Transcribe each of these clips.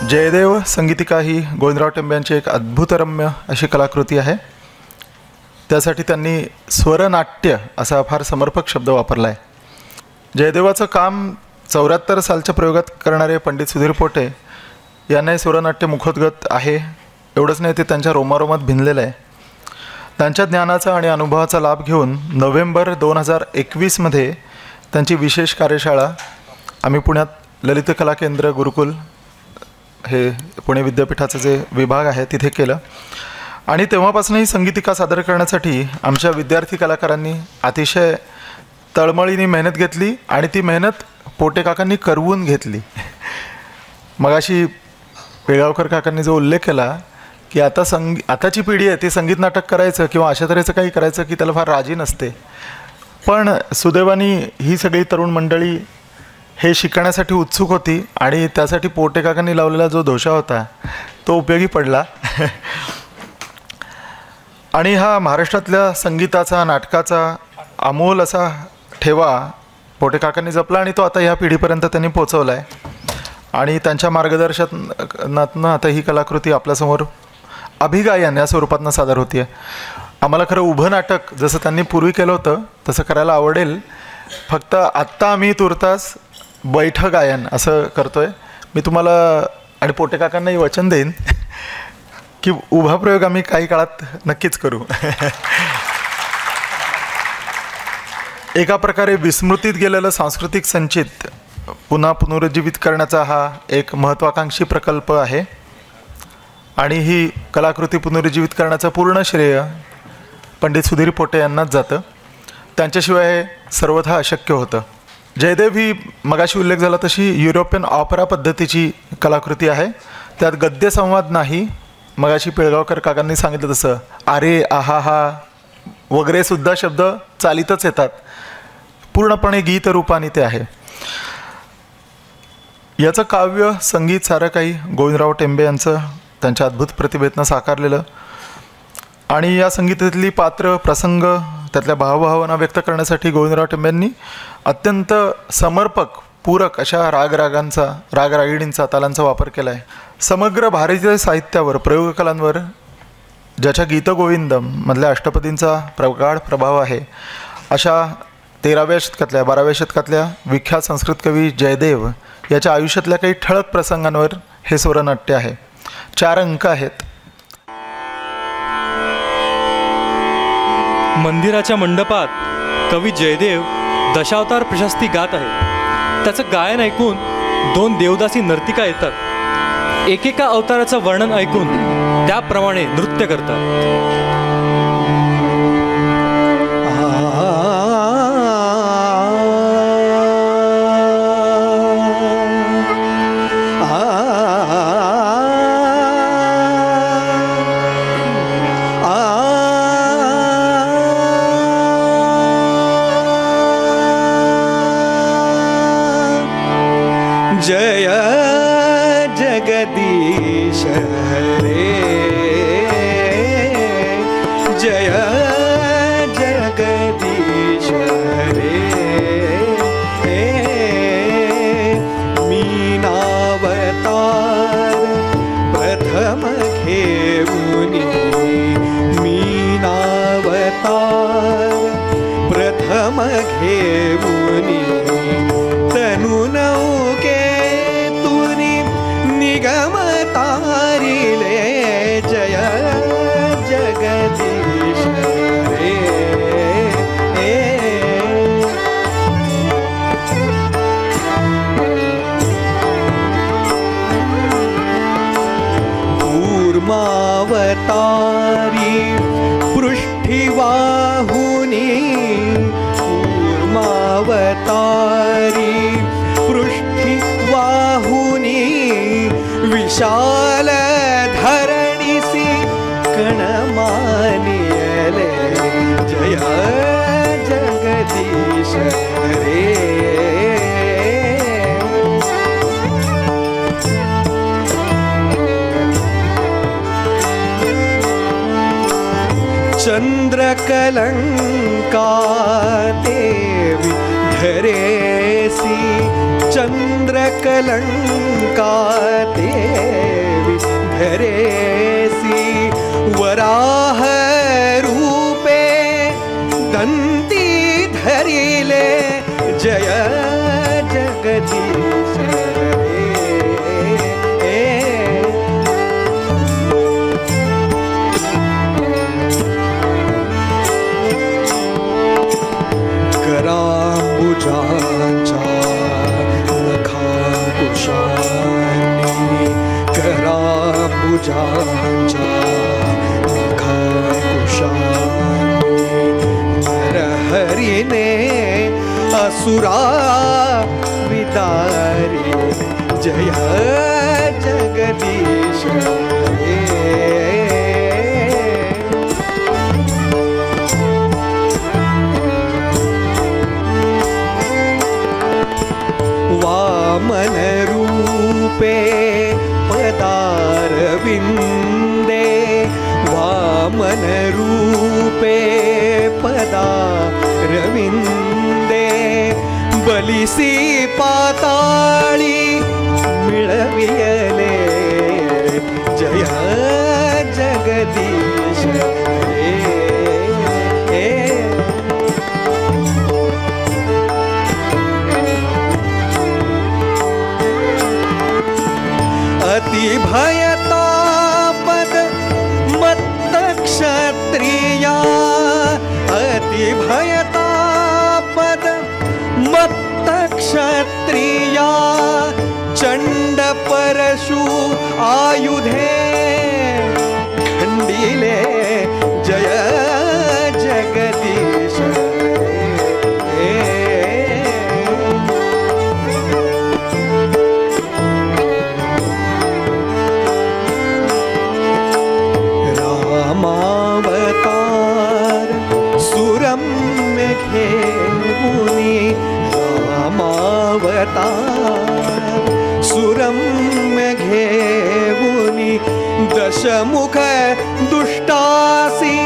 जयदेव संगीतिका ही गोविंदराव टेंबे यांची एक अद्भुतरम्य अशी कलाकृती आहे. त्यासाठी त्यांनी स्वरनाट्य असा फार समर्पक शब्द वापरला आहे. जयदेवाचं काम 74 सालच्या प्रयोगात करणारे पंडित सुधीर पोटे यांनाही स्वरनाट्य मुखोद्गत आहे. एवढंच नाही, ते त्यांच्या रोमारोमात भिनलेलं आहे. त्यांच्या ज्ञानाचा आणि अनुभवाचा लाभ घेऊन नोव्हेंबर 2021मध्ये त्यांची विशेष कार्यशाळा आम्ही पुण्यात ललित कला केंद्र गुरुकुल हे पुणे विद्यापीठाचं जे विभाग आहे तिथे केलं. आणि तेव्हापासूनही संगीतिका सादर करण्यासाठी आमच्या विद्यार्थी कलाकारांनी अतिशय तळमळीने मेहनत घेतली आणि ती मेहनत पोटे काकांनी करवून घेतली. मगाशी पिळगावकर काकांनी जो उल्लेख केला की आताची पिढी आहे ती संगीत नाटक करायचं किंवा अशा तऱ्हेचं काही करायचं की त्याला फार राजी नसते. पण सुदैवाने ही सगळी तरुण मंडळी हे शिकण्यासाठी उत्सुक होती आणि त्यासाठी पोटे काकांनी लावलेला जो दोषा होता तो उपयोगी पडला. आणि हा महाराष्ट्रातल्या संगीताचा नाटकाचा अमोल असा ठेवा पोटे काकांनी जपला आणि तो आता ह्या पिढीपर्यंत त्यांनी पोचवला आहे. आणि त्यांच्या मार्गदर्शनातनं आता ही कलाकृती आपल्यासमोर अभिगायन या स्वरूपातनं सादर होती आहे. आम्हाला खरं उभं नाटक जसं त्यांनी पूर्वी केलं होतं तसं करायला आवडेल, फक्त आत्ता आम्ही तुर्तास बैठं गायन असं करतो आहे. मी तुम्हाला आणि पोटे काकांनाही वचन देईन की उभा प्रयोग आम्ही काही काळात नक्कीच करू. एका प्रकारे विस्मृतीत गेलेलं सांस्कृतिक संचित पुन्हा पुनरुज्जीवित करण्याचा हा एक महत्त्वाकांक्षी प्रकल्प आहे. आणि ही कलाकृती पुनरुज्जीवित करण्याचं पूर्ण श्रेय पंडित सुधीर पोटे यांनाच जातं. त्यांच्याशिवाय हे सर्वथा अशक्य होतं. जयदेव ही मगाशी उल्लेख झाला तशी युरोपियन ऑपरा पद्धतीची कलाकृती आहे. त्यात गद्यसंवाद नाही. मगाशी पिळगावकर काकांनी सांगितलं तसं अरे आहा हा वगैरे सुद्धा शब्द चालीतच येतात. पूर्णपणे गीतरूपाने ते आहे. याचं काव्य संगीत सारं काही गोविंदराव टेंबे यांचं त्यांच्या अद्भुत प्रतिभेतनं साकारलेलं. आणि या संगीतातली पात्र प्रसंग त्यातल्या भावभावना व्यक्त करण्यासाठी गोविंदराव टेंबेंनी अत्यंत समर्पक पूरक अशा रागरागिणींचा तालांचा वापर केला आहे. समग्र भारतीय साहित्यावर प्रयोगकलांवर ज्याच्या गीतगोविंदम मधल्या अष्टपदींचा प्रगाढ प्रभाव आहे अशा 13व्या शतकातल्या 12व्या शतकातल्या विख्यात संस्कृत कवी जयदेव याच्या आयुष्यातल्या काही ठळक प्रसंगांवर हे स्वरनाट्य आहे. 4 अंक आहेत. मंदिराच्या मंडपात कवी जयदेव दशावतार प्रशस्ती गात आहे. त्याचं गायन ऐकून 2 देवदासी नर्तिका येतात. एकेका अवताराचं वर्णन ऐकून त्याप्रमाणे नृत्य करतात. जय जगदीश हरे, जय जगदीश हरे. मीनावतार प्रथम घेऊनी, मीनावतार प्रथम घेऊनी तनु नौके निगमतारिले. जय जगदीश हरे. शाल धरणिसी कणमानियले जय जगदीश रे चंद्रकलंका देवी धरेसी चंद्रकलंका देवी धरेसी वराह रूपे दंती धरिले जय जगदीश करांबुजांच्या नखांकुशांनी करांबुजांच्या नखांकुशांनी नरहरीने असुरा विदारी जय जगदीश वामन रूपे पदारविंदे वामन रूपे पदारविंदे बलिसी पाताळी मिळवियले जय जगदीश अति भयतापद मत्त क्षत्रिया अति भयतापद मत्त क्षत्रिया चंड परशु आयुधे खंडिले जय जगदीश रामावतार सुरम्य घेऊनी रामावतार सुरम्य घेऊनी दशमुख दुष्टासी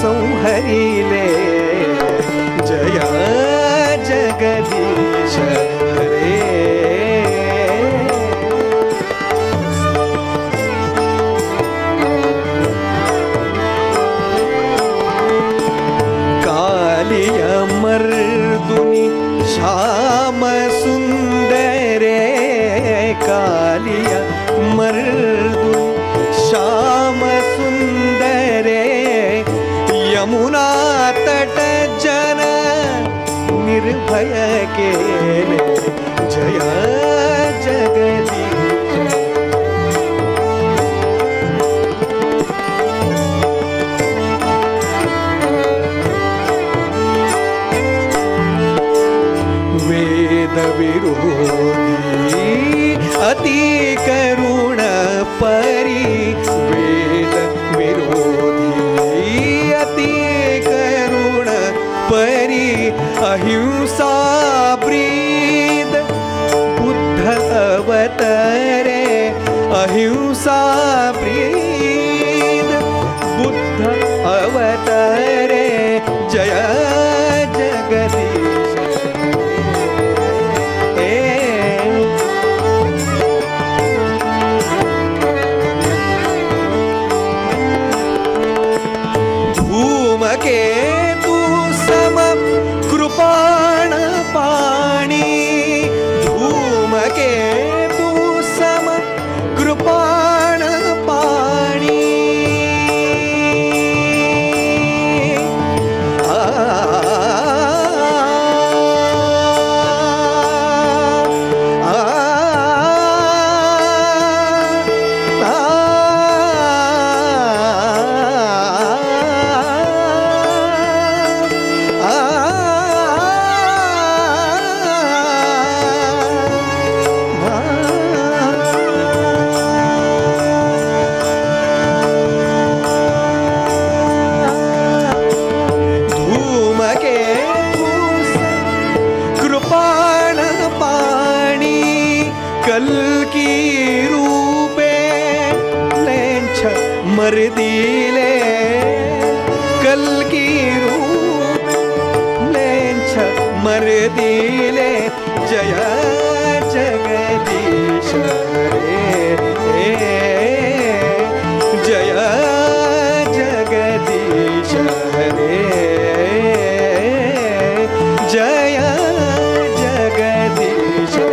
संहरिले जय जगदीश हरे मर्दुनी श्याम सुंदरे कालिया मर्दुनी श्याम सुंदरे यमुना तट जन निर्भय केले जय जगदीश वेद विरोधी अति करुण परी वेद विरोधी अति करुण परी अहिंसा ब्रीद बुद्ध अवतरे अहिंसा ब्रीद बुद्ध अवतरे जय जगदीश के तू सम कृपाण पाणी धूम के तू सम कृपाण पाणी वर दिले जय जगदीश रे जय जगदीश रे जय जगदीश रे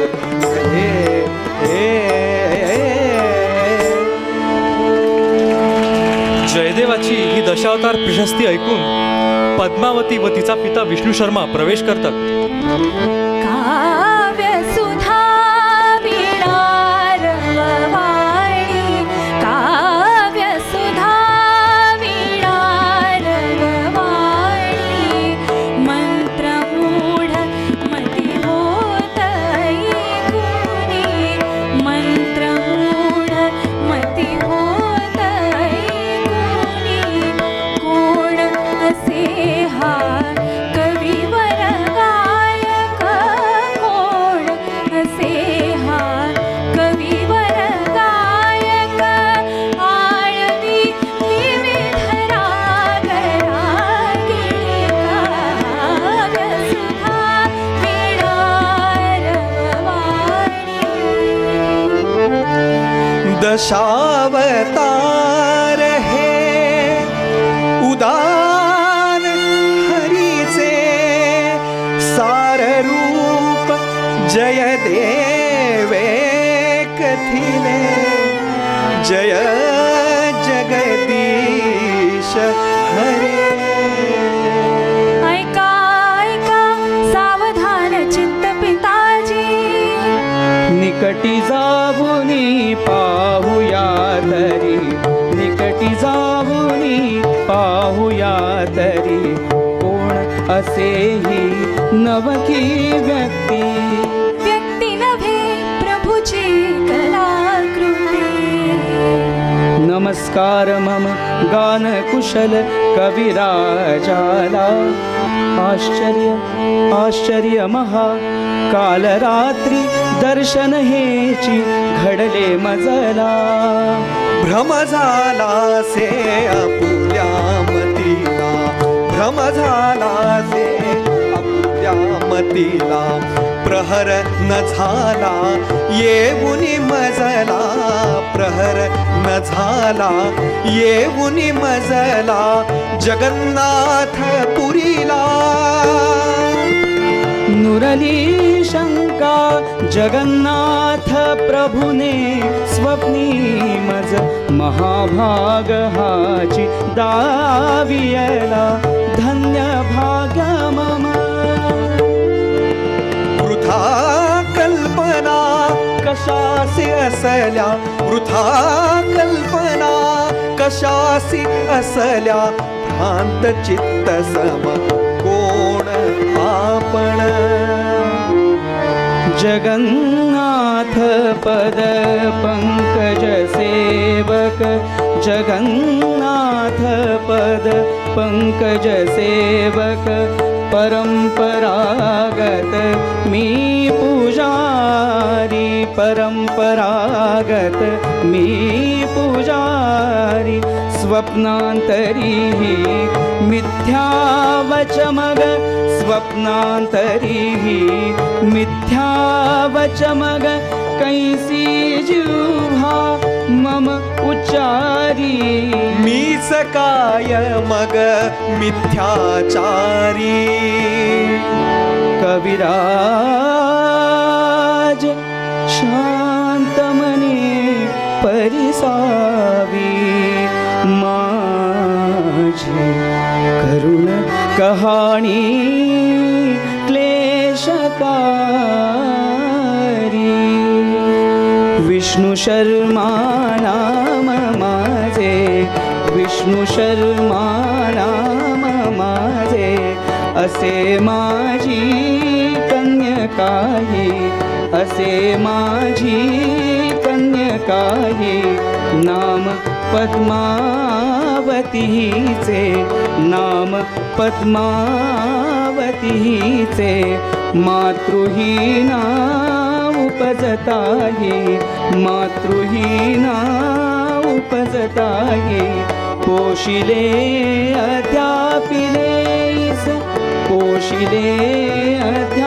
जयदेवाची ही दशावतार प्रशस्ती ऐकून पद्मावती व तिचा पिता विष्णू शर्मा प्रवेश करतात. दशावतार हे उदान हरीचे सार रूप जय देवे कथिले जय जगदीश हरे. ऐका ऐका सावधान चित्त पिताजी निकटी जाऊनी पाहुया तरी निकटी जाऊनी पाहुया तरी कोण असेही नवकी व्यक्ती व्यक्ती नव्हे प्रभूची कलाकृती. नमस्कार मम गान कुशल कविराजाला आश्चर्य आश्चर्य महा काल रात्री दर्शन हेची घडले मजला. भ्रम झाला से आपुल्या मतीला भ्रम झाला से आपुल्या मतीला प्रहर न झाला येऊनी मजला प्रहर न झाला येऊनी मजला जगन्नाथ पुरीला. नुरली शंका जगन्नाथ प्रभुने स्वप्नी मज महाभाग हाची दावियला धन्य भाग्य मम. वृथा कल्पना कशासी असल्या वृथा कल्पना कशासी असल्या भ्रांत चित्त सम कोण आपण. जगन्नाथ पद पंकज सेवक जगन्नाथ पद पंकज सेवक परंपरागत मी पुजारी परंपरागत मी पुजारी. स्वप्नांतरी मिथ्यावच मग स्वप्नांतरी मिथ्यावच मग कैसी जिव्हा मम उच्चारी. मीच काय मग मिथ्याचारी. कविराज शांत मने परिसावी माझे करुण कहाणी क्लेशकारी. विष्णु शर्मा नाम माझे विष्णु शर्मा नाम माझे असे माझी कन्यकाही असे माझी कन्यकाही. नाम पद्मावतीचे नाम पद्मावतीचे मातृहीना उपजताही मातृहीना उपजताही. पोशिले अध्यापिले पोशिले अध्या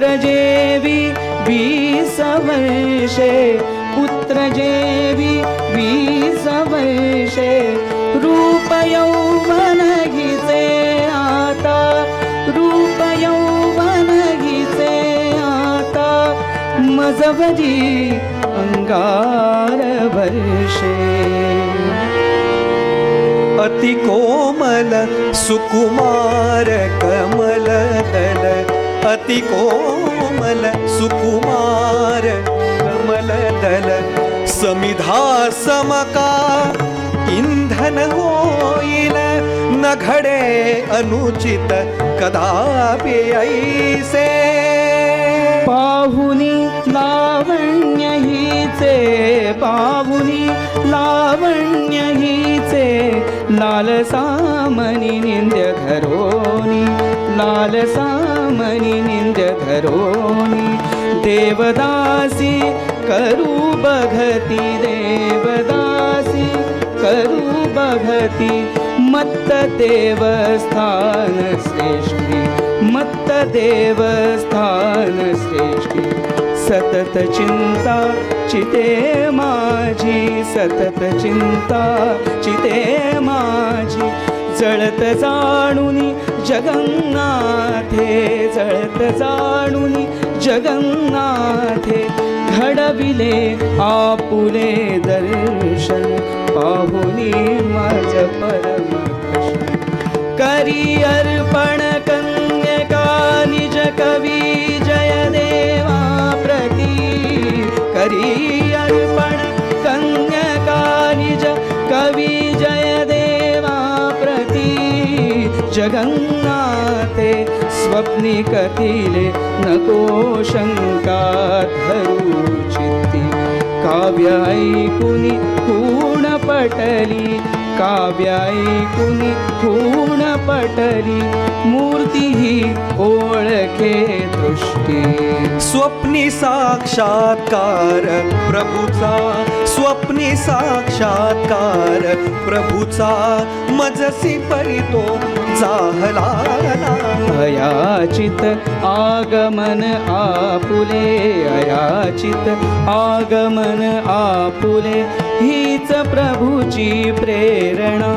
पुत्र जेवी 20 वर्षे, पुत्र जेवी 20 वर्षे, रूप यौवन हिचे आता, रूप यौवन हिचे आता, मजवरी अंगार वर्षे. अति कोमल सुकुमार कमल दल, अति कोमल सुकुमार कमल दल, समिधा समका इंधन होईल, न घडे अनुचित कदापि ऐसे. पाहुनी लावण्य हिचे, पाहुनी लावण्य हिचे, लालसामनी निंद्य धरोनी, लालसामनी निंद्य धरोनी. देवदासी करू बघती, देवदासी करू बघती, मत्त देवस्थान श्रेष्ठी, मत्त देवस्थान श्रेष्ठी. सतत चिंता चिते माझी, सतत चिंता चिते माझी, जळत जाणुनी जगन्नाथे, जळत जाणुनी जगन्नाथे. घडविले आपुले दर्शन, पाहुनी माझ परम करी अर्पण कन्यका निज कवी जयदेवा प्रती. करी अर्पण कन्यका निज कवी जयदेवा प्रती. जगन्नाथे स्वप्नी कथिले नको शंका धरू चित्ती. काव्य ऐकुनी पूर्ण पटली, काव्य ऐकुनी पूर्ण पटली, मूर्ती ही ओळखे दृष्टी. स्वप्नी साक्षात्कार प्रभूचा, स्वप्नी साक्षात्कार प्रभूचा, मजसी परितो जाहला. अयाचित आगमन आपुले, अयाचित आगमन आपुले, हीच प्रभूची प्रेरणा.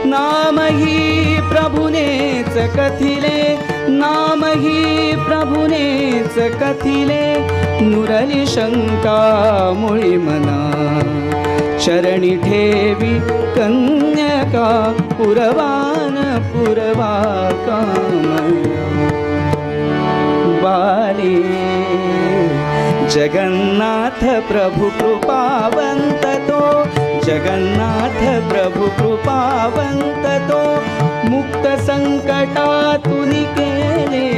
नाम ही प्रभुनेच कथिले, नाम ही प्रभुनेच कथिले, नुरली शंका मुळी मना. चरणी ठेवी कन्यका पुरवान पुरवा कामया. बाली जगन्नाथ प्रभु कृपावंत तो, जगन्नाथ प्रभु कृपावंत तो. मुक्त संकटातून केले,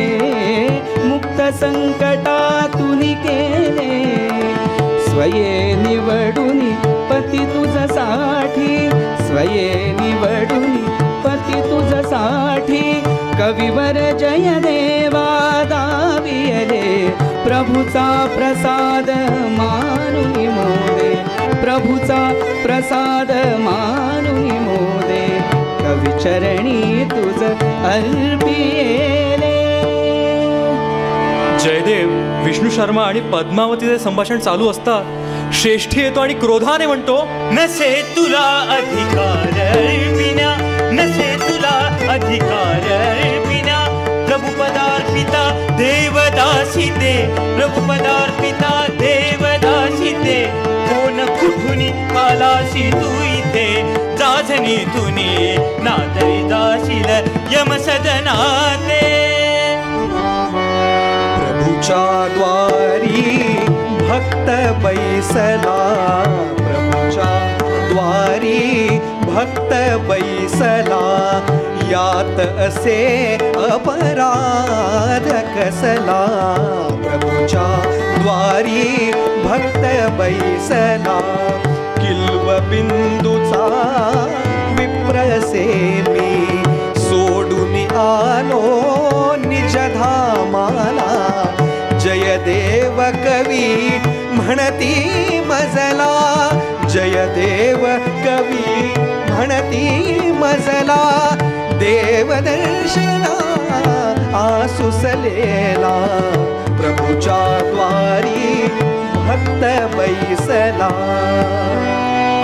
मुक्त संकटातून केले, स्वये निवडुनी पती तुझसाठी, स्वये निवडुनी पती तुझसाठी. कविवर जयदेवा दावियले, प्रभूचा प्रसाद मानुनी मोदे, प्रभूचा प्रसाद मानुनी मोदे. कविचरणी तुझ अर्पियेले. जयदेव विष्णू शर्मा आणि पद्मावतीचे संभाषण चालू असता श्रेष्ठी येतो आणि क्रोधाने म्हणतो, नसे तुला अधिकार विना, नसे तुला अधिकार विना. प्रभुपदार्पिता देवदासी ते, प्रभुपदार्पिता देवदासी ते. कोण कुठुनी आलासी तू इथे, जाझनी तुनी नादरी जाशील यमसदनाते. प्रभूच्या द्वारी भक्त बैसला, प्रभूच्या द्वारी भक्त बैसला. यात असे अपराध कसला, प्रभूच्या द्वारी भक्त बैसला. किल्व बिंदूचा विप्रसे मी, सोडून आलो निज धामाला. जयदेव कवी म्हणती मजला, जयदेव कवी म्हणती मजला. देवदर्शना आसुसलेला प्रभूच्या द्वारी भक्त बैसला.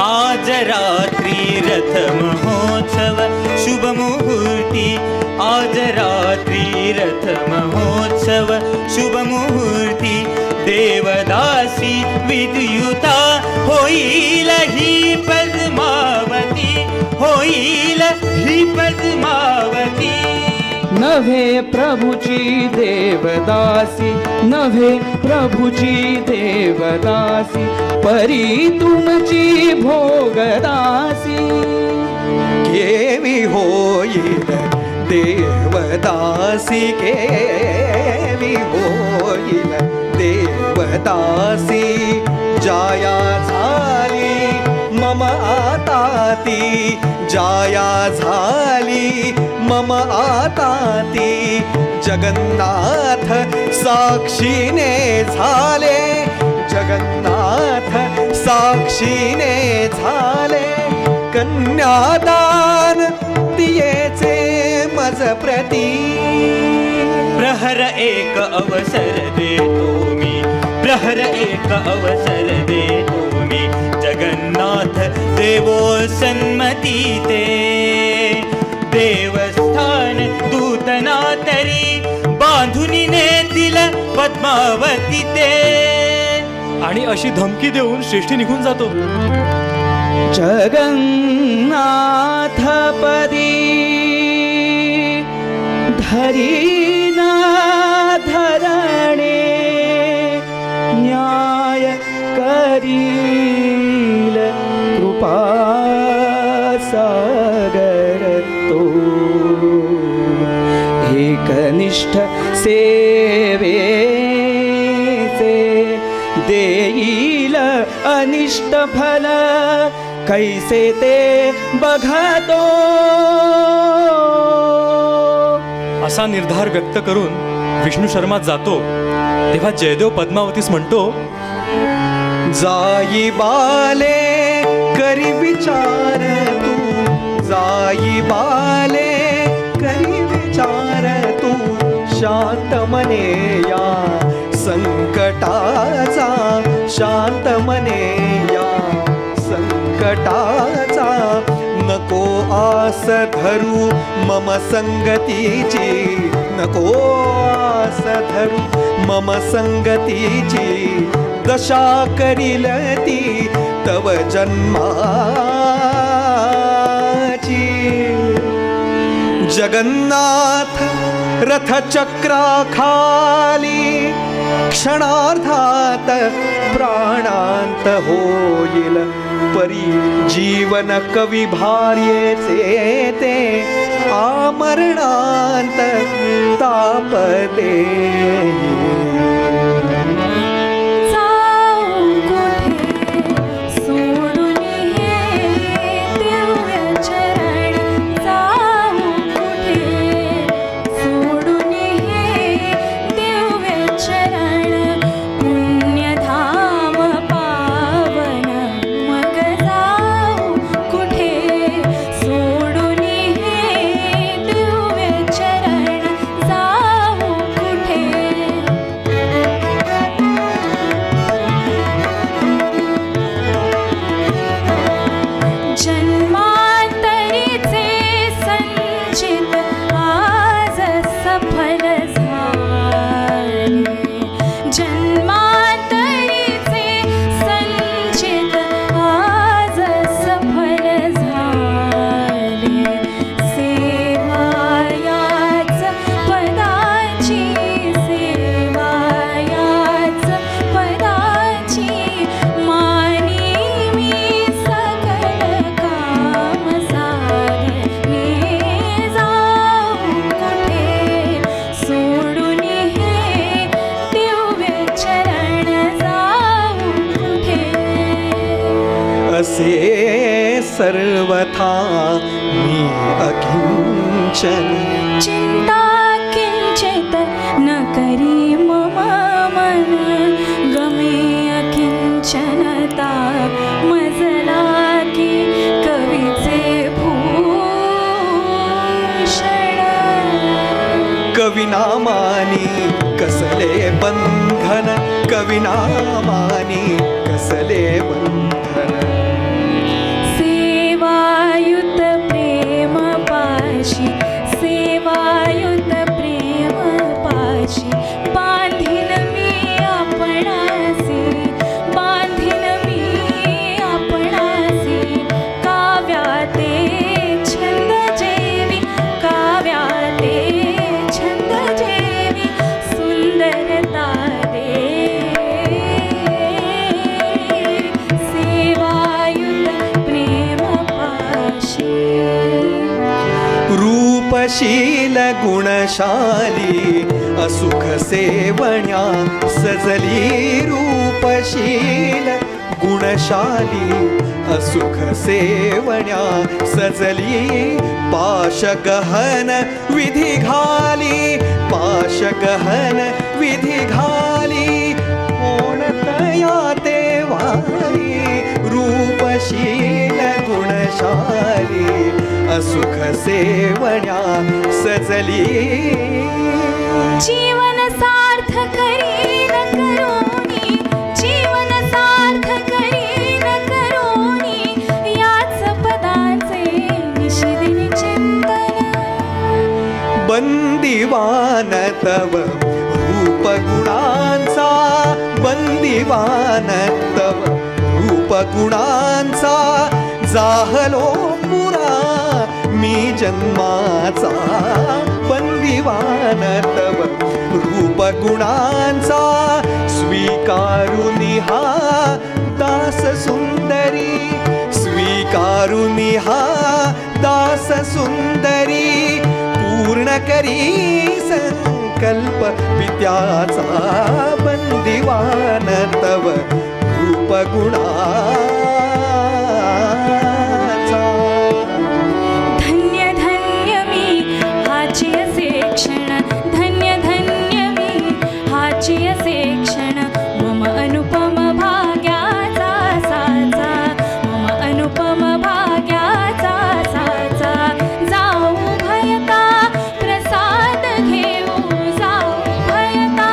आज रात्री रथ महोत्सव शुभ मुहूर्ती. आज रात्री रथ महोत्सव शुभ मुहूर्ती. देवदासी विद्युता होईल ही पद्मावती. होईल ही पद्मावती. नव्हे प्रभुची देवदासी, नव्हे प्रभुची देवदासी, परी तुमची भोगदासी. केवी होईल देवदासी, केवी होईल देवदासी. जाया झाली मम आता ती, जाया झाली मम आता ती. जगन्नाथ साक्षीने झाले, जगन्नाथ साक्षीने झाले. कन्यादान दियेचे मज प्रती. प्रहर एक अवसर देतो मी, प्रहर एक अवसर देतो मी. जगन्नाथ देवो सन्मती ते. देवस्थान दूतना तरी बांधुनी नेतील पद्मावती ते. आणि अशी धमकी देऊन श्रेष्ठी निघून जातो. जगन्नाथपदी धरीना धरणे, न्याय करील कृपा सागर तो. एकनिष्ठ सेवेचे देईल अनिष्ट फल, कैसे ते बघतो. असा निर्धार व्यक्त करून विष्णू शर्मा जातो. तेव्हा जयदेव पद्मावतीस म्हणतो, जाई बाले करी विचार तू, जाई बाले करी विचार तू. शांत मने या संकटाचा, शांत मने या संकटाचा. नको आस धरू मम संगतीची, नको आस धरू मम संगतीची. दशा करील ती तव जन्माची. जगन्नाथ रथचक्राखाली क्षणार्धात प्राणांत होईल. परी जीवन कवी भार्येचे ते, आमरणांत ताप देईल. सर्वथा मी अकिंचन. चिंता किंचित न करी मम मन, गमे अकिंचनता मजला की कवीचे भूषण. कविनामानी कसले बंधन, कविनामानी कसले बंधन. सेवायुत प्रेम पाशी, सेवायुत प्रेम पाशी, बांधीन मी आपणासी, बांधीन मी आपणासी. काव्याते छंद जेवी, काव्याते छंद जेवी, सुंदरता दे. सेवायुत प्रेम पाशी. रूपशील गुणशाली असुख सेवण्या सजली. रूपशील गुणशाली असुख सेवण्या सजली. पाशगहन विधी घाली, पाशगहन विधी घाली. कोणतया देवारी रूपशील गुणशाली असुख सेवण्या सजली. जीवन सार्थ करीन करोनी, जीवन सार्थ करीन करोनी, याच पदांचे निशिदिन चिंतन. बंदिवान तव रूप गुणांचा, बंदिवान तव रूप गुणांचा. जाहलो पुरा मी जन्माचा, बंदिवान तव रूप गुणांचा. स्वीकारुनी हा दास सुंदरी, स्वीकारुनी हा दास सुंदरी. पूर्ण करी संकल्प पित्याचा, बंदिवान तव रूप गुणाचा. धन्य धन्य मी हाची असे क्षण, धन्य धन्य मी हाची असे क्षण. मम अनुपम भाग्याचा साचा, मम अनुपम भाग्याचा साचा. जाऊ भयता प्रसाद घेऊ, जाऊ भयता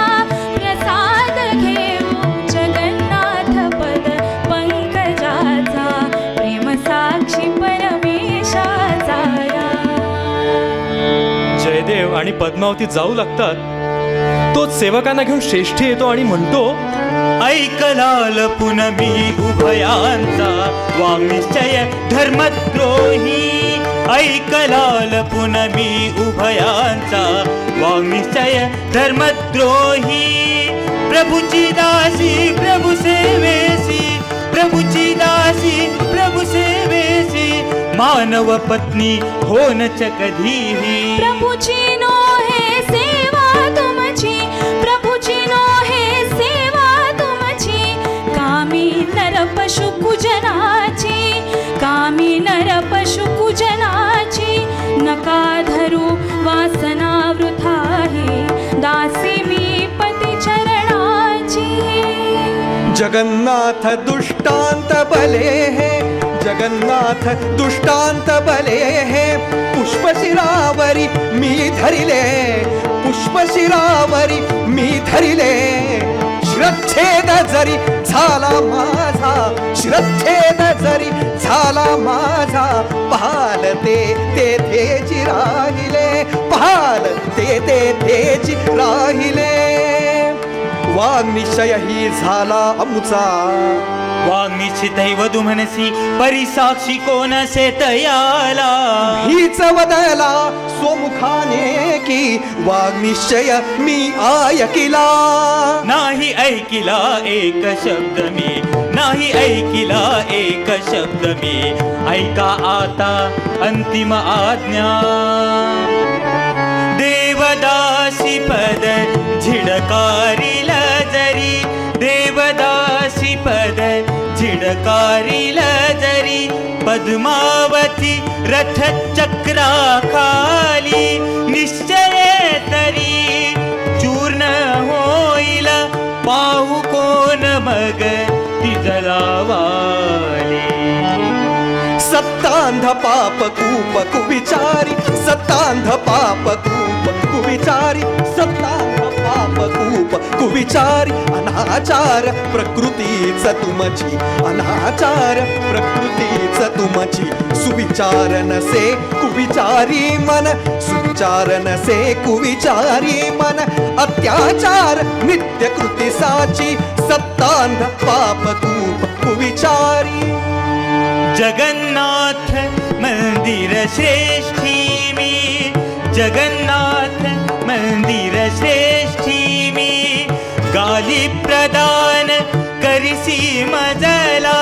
प्रसाद घेऊ. जगन्नाथ पद पंकजाचा, प्रेम साक्षी परमेशाचा. जयदेव आणि पद्मावती जाऊ लागतात. तोच सेवकांना घेऊन श्रेष्ठी येतो आणि म्हणतो, ऐकलाल पुनमी उभयांचा वाङ्निश्चय धर्मद्रोही. ऐकलाल पुनमी उभयांचा वाङ्निश्चय धर्मद्रोही. प्रभुची दासी प्रभु सेवेसी, प्रभुची दासी प्रभु सेवेसी. मानव पत्नी होनच कधीही. प्रभुची नो हे सेवा तुमची, प्रभुची नो हे सेवा तुमची. कामी नर पशु कुजनाची, कामी नर पशु कुजनाची. नका धरू वासना वृथा हे, दासी मी पती चरणाची. जगन्नाथ दुष्टांत बले हे, जगन्नाथ दुष्टांत बले हे. पुष्पशिरावरी मी धरिले, पुष्पशिरावरी मी धरिले. शिरच्छेद जरी झाला माझा, शिरच्छेद जरी झाला माझा. पाहाल ते तेथेची राहिले, पाहाल ते तेथेची राहिले. वाङ्निश्चय ही झाला अमुचा, वाङ्निश्चितैव दुमनसी परिसाक्षी कोण सेतयाला. हीच वदला स्वमुखाने की वाग्निश्चय मी ऐकिला. नाही ऐकिला एक शब्द मी, नाही ऐकिला एक शब्द मी. ऐका आता अंतिम आज्ञा. देवदासी पद झिडकारिल जरी, देवदासी पद झिडकारिल जरी. पद्मावती रथ चक्राखाली निश्चय तरी चूर्ण होईल. पाहू कोण मग ती जलावाली. सत्तांध पाप कूप कुविचारी, सत्तांध पाप कूप कुविचारी, सत्तांध पाप कूप कुविचारी. अनाचार प्रकृतीच तुमची, अनाचार प्रकृतीच तुमची. सुविचार नसे कुविचारी मन, सुविचार नसे कुविचारी मन. अत्याचार नित्य कृती साची, सत्तांध पाप कूप कुविचारी. जगन्नाथ मंदिर श्रेष्ठी मी, जगन्नाथ मंदिर श्रेष्ठी मी. गाली प्रदान करिसी मजला,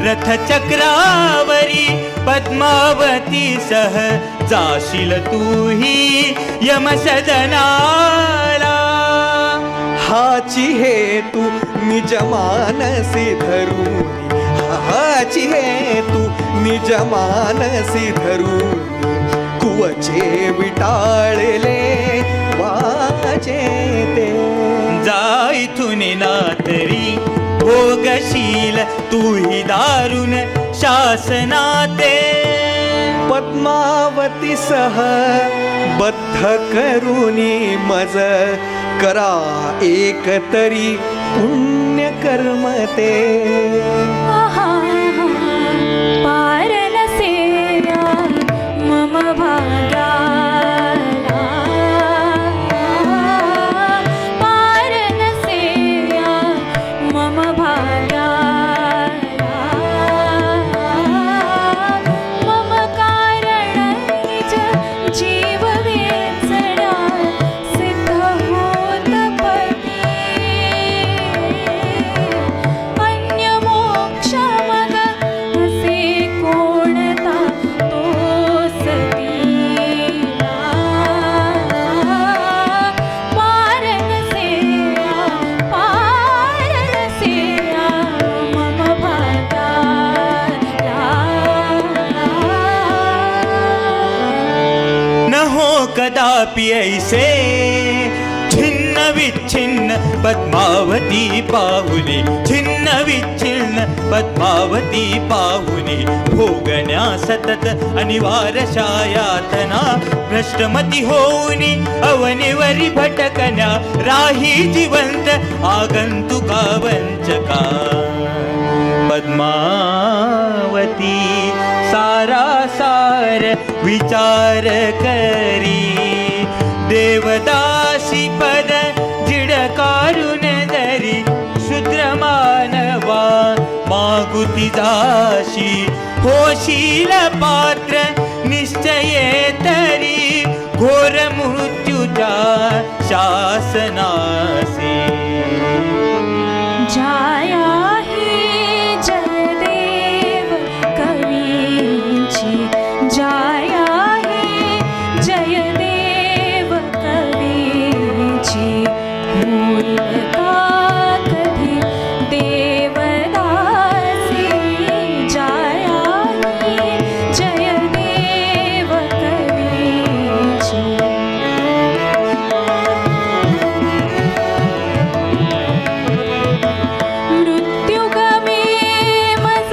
रथचक्रावरी पद्मावती सह जाशील तूही यमसदनाला. हाची हेतू निज मानसी धरून, हाची हेतू निज मानसी धरून. कुवचे विटाळले वाचे ते. जा इथून नातरी भोगशील तूही दारुण शासनाते. पद्मावती सह बद्ध करुनी मज, करा एक तरी पुण्य कर्म ते. पार नसेया मम भाग्याला, पार नसेया मम भाग्याला. मम कारण निज जीव वेचणा, सिद्ध होत पती. अन्य मोक्ष मग असे कोणता तो सतीला. पार नसेया, पार नसेया मम भाग्याला. न हो कदापि ऐसे छिन्न विच्छिन्न पद्मावती पाहुनी, छिन्न विच्छिन्न पद्मावती पाहुनी. भोगण्या सतत अनिवार्य यातना, भ्रष्टमती होऊनी अवनीवरी भटकण्या. राही जिवंत आगंतुका वंचका. पद्मावती सारासार विचार करी, देवदासी पद जिडकारुन दरी. शूद्र मानवा मागुती जाशी, होशील पात्र निश्चये तरी. घोर मृत्यूच्या शासनासी. जाया ही जयदेव कवीची, जाया ही जयदेव कवीची. होईल का कधी देवदासी, जाया ही जयदेव कवीची. मृत्युगमे मज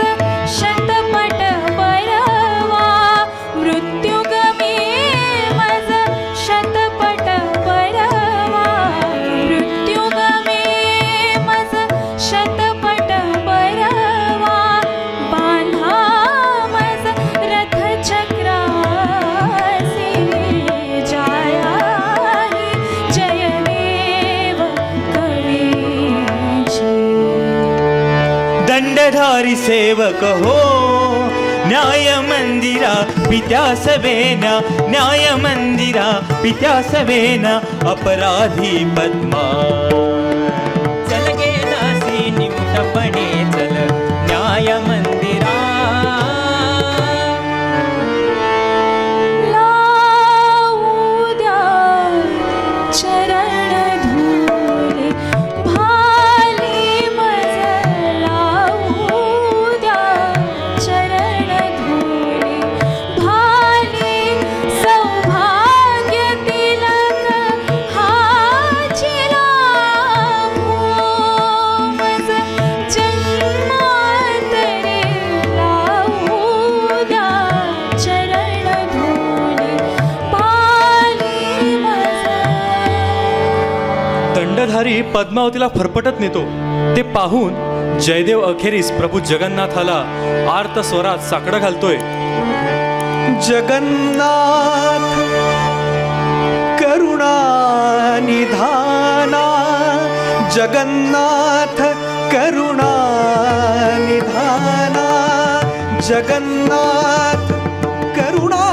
शतपट परवा, मृत्युगमे मज शतपट परवा. मृत्युगमे मज शतपट परवा. बांधा मज रथचक्रासी, जाया ही जयदेव कवीची. दंडधारी सेवक हो न्याय मंदिरा पित्या सवेना, न्याय मंदिरा पित्या सवेना. अपराधी पद्मा चल गे दासी निमुटपणे चल न्याय मंदिरा. लावू द्या चरण धुले, भाली मज लावू द्या चरण धुले. भाली सौभाग्य तिलक हाची लावू, मज शूलधारी पद्मावतीला फरफटत नेतो ते पाहून जयदेव अखेरीस प्रभू जगन्नाथाला आर्त स्वरात साकडं घालतोय. जगन्नाथ करुणा निधाना, जगन्नाथ करुणा निधाना, जगन्नाथ करुणा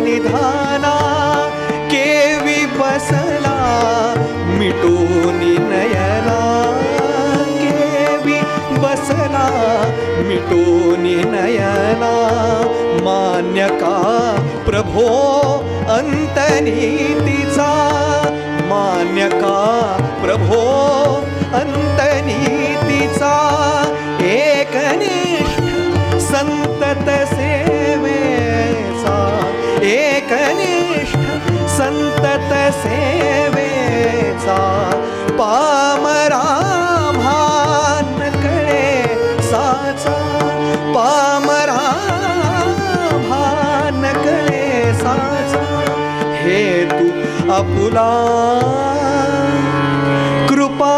निधाना. केवी बसला मिटूनी नयना, केवी बसला मिटूनी नयना. मान्य का प्रभो अंतनीतीचा, मान्य का प्रभो अंतनीतीचा. एकनिष्ठ संतत सेवेचा, एकनिष्ठ संतत सेवेचा. पामरा भान कळे साचा, पामरा भान कळे साचा. हेतू आपुला कृपा